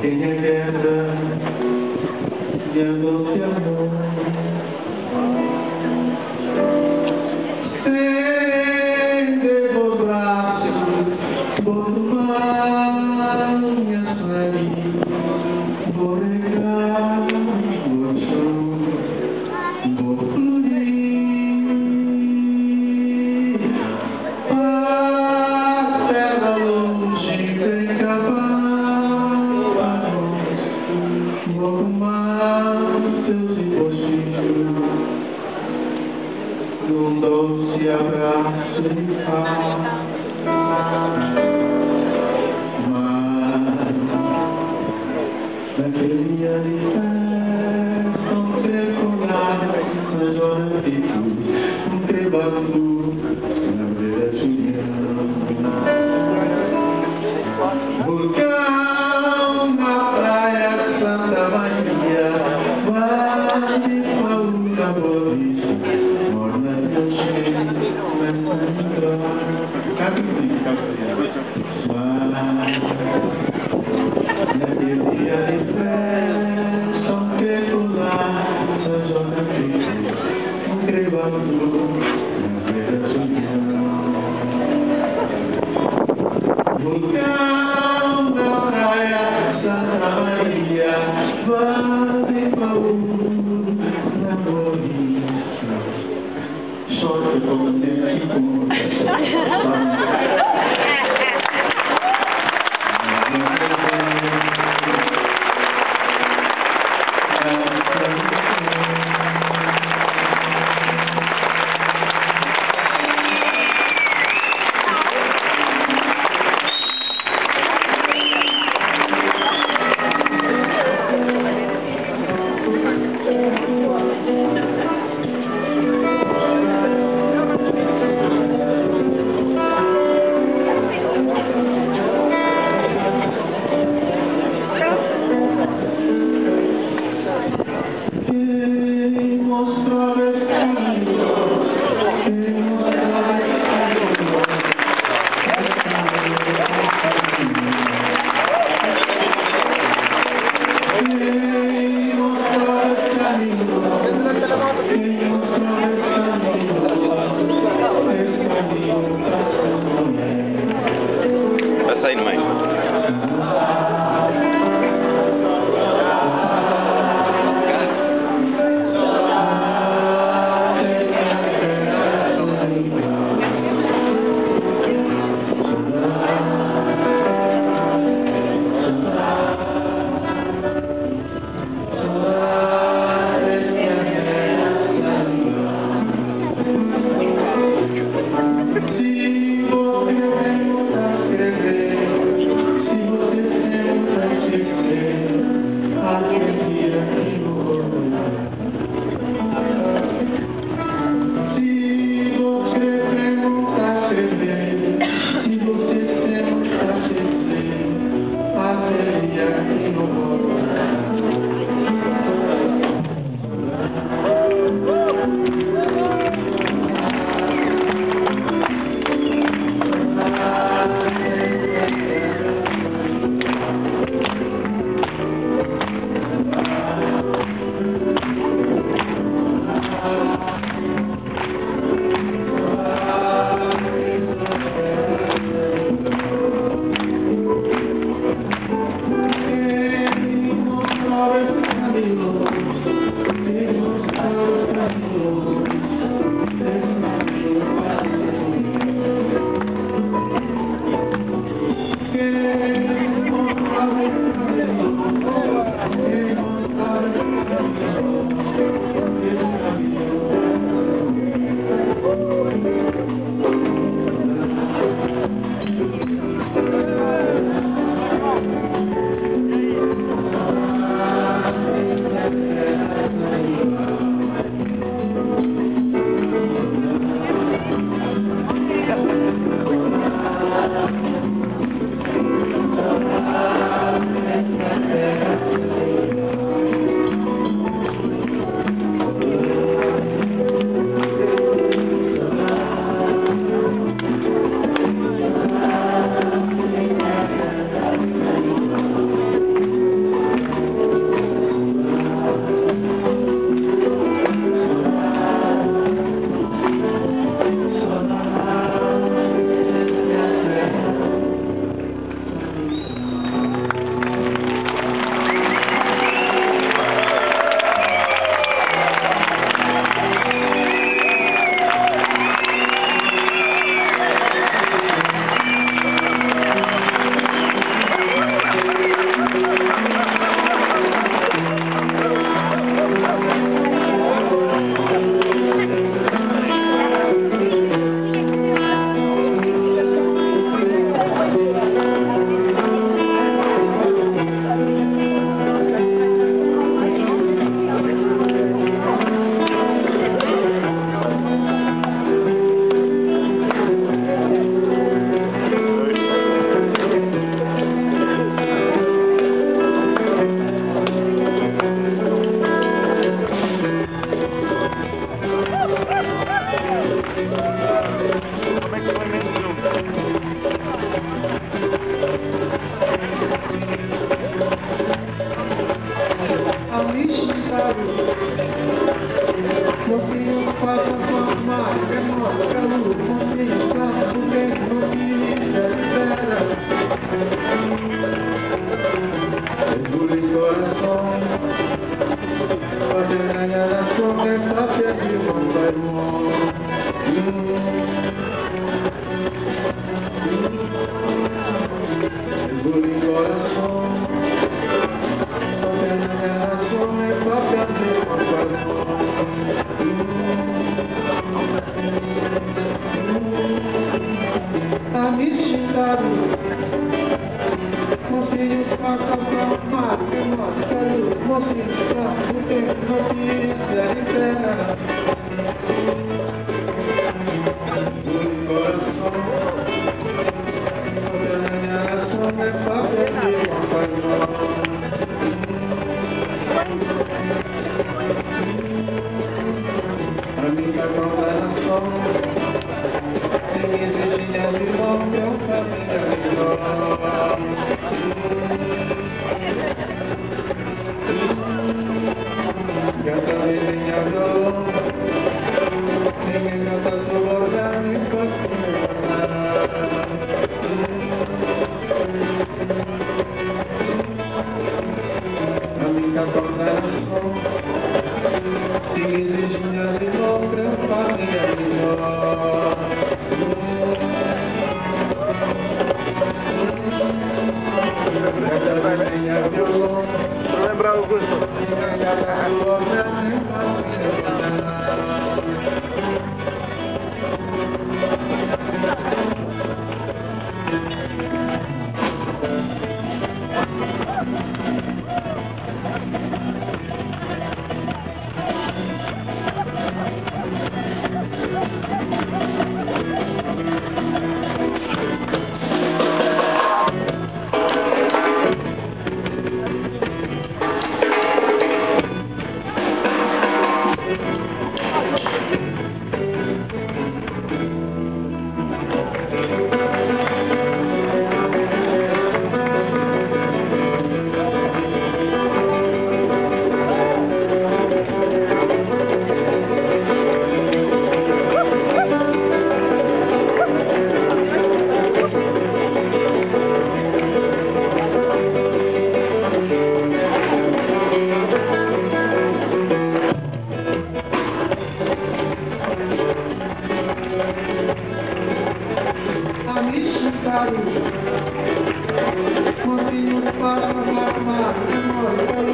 Pequeña guerra de doce amor. Estende vos braços, vou tomar minha saída, vou regar o chão, vou fluir. A terra longe vem cavar, vou tomar teus encostinhos num doce abraço de paz. Mas naquele dia de festa, um trecolado na zona fico, um trebatu na beira Juliana. Vulcão na praia Santa Maria, vale Paula Boris, morna de cheio, começa a entrar. também que foi menos um. Mocinho passa com mar, é mosca, luz, mocinho passa por dentro, notícia, espera. Engole o coração, pode ganhar a promessa, perde o papai. Engole o coração, pode ganhar a promessa, perde o papai. Amistado, mocinho passa pra mar, que mostra luz, mocinho passa por dentro, notícia interna. O coração, toda a minha ação é pra perder uma paixão. Amiga condenação, sem exigência de nome, é um caminho melhor. Canta minha violão, ninguém canta seu olhar, nem pode amiga condenação, sem exigência de nome, é um caminho melhor. Não lembrar o gosto. Mocinho para